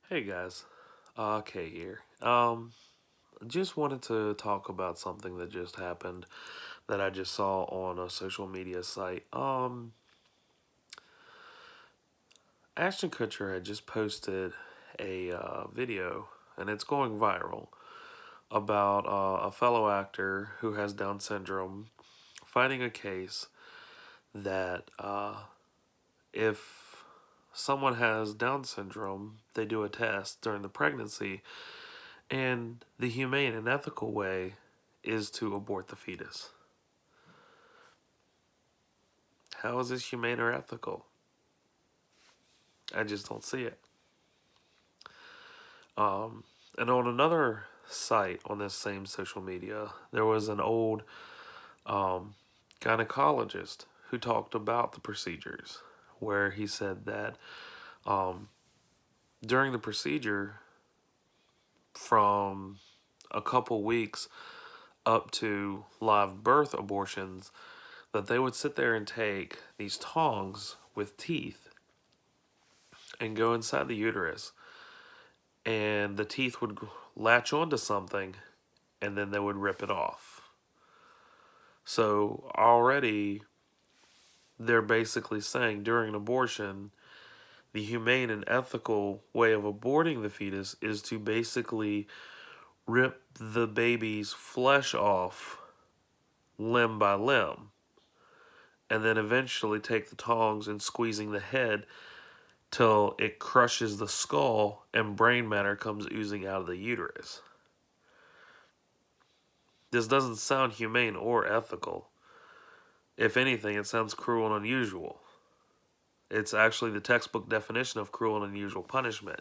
Hey guys, Kay here. Just wanted to talk about something that just happened that I just saw on a social media site. Ashton Kutcher had just posted a video, and it's going viral, about a fellow actor who has Down syndrome fighting a case that if someone has Down syndrome, they do a test during the pregnancy. And the humane and ethical way is to abort the fetus. How is this humane or ethical? I just don't see it. And on another site on this same social media, there was an old gynecologist who talked about the procedures, where he said that during the procedure, from a couple weeks up to live birth abortions, that they would sit there and take these tongs with teeth and go inside the uterus, and the teeth would latch onto something, and then they would rip it off. So already they're basically saying during an abortion, the humane and ethical way of aborting the fetus is to basically rip the baby's flesh off limb by limb, and then eventually take the tongs and squeezing the head till it crushes the skull and brain matter comes oozing out of the uterus. This doesn't sound humane or ethical. If anything, it sounds cruel and unusual. It's actually the textbook definition of cruel and unusual punishment.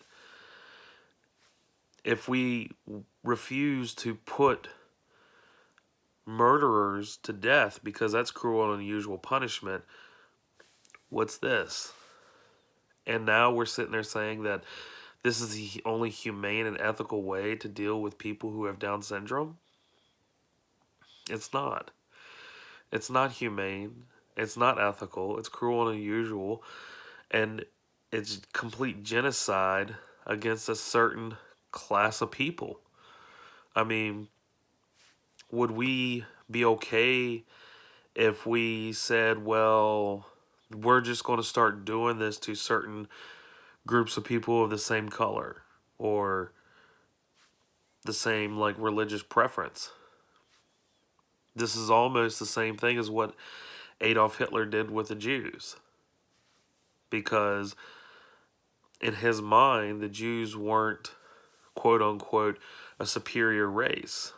If we refuse to put murderers to death because that's cruel and unusual punishment, what's this? And now we're sitting there saying that this is the only humane and ethical way to deal with people who have Down syndrome? It's not. It's not humane. It's not ethical. It's cruel and unusual. And it's complete genocide against a certain class of people. I mean, would we be okay if we said, well, we're just going to start doing this to certain groups of people of the same color or the same like religious preference? This is almost the same thing as what Adolf Hitler did with the Jews, because in his mind the Jews weren't, quote unquote, a superior race,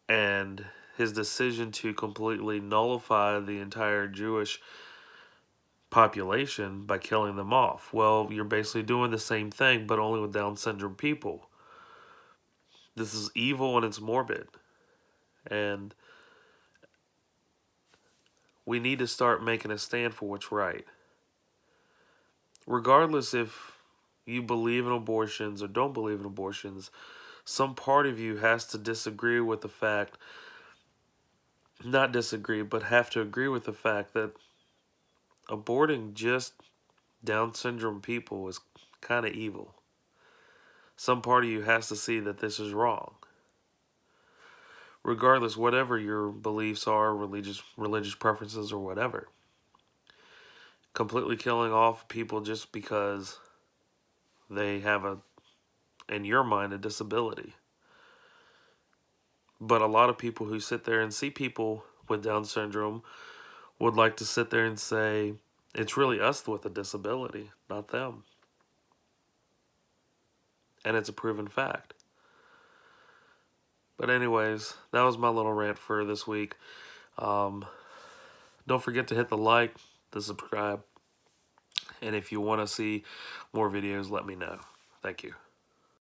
and his decision to completely nullify the entire Jewish population by killing them off. Well, you're basically doing the same thing, but only with Down syndrome people. This is evil and it's morbid. And we need to start making a stand for what's right. Regardless if you believe in abortions or don't believe in abortions, some part of you has to disagree with the fact, not disagree, but have to agree with the fact that aborting just Down syndrome people is kind of evil. Some part of you has to see that this is wrong. Regardless, whatever your beliefs are, religious preferences or whatever. Completely killing off people just because they have in your mind, a disability. But a lot of people who sit there and see people with Down syndrome would like to sit there and say, it's really us with a disability, not them. And it's a proven fact. But anyways, that was my little rant for this week. Don't forget to hit the like, the subscribe, and if you want to see more videos, let me know. Thank you.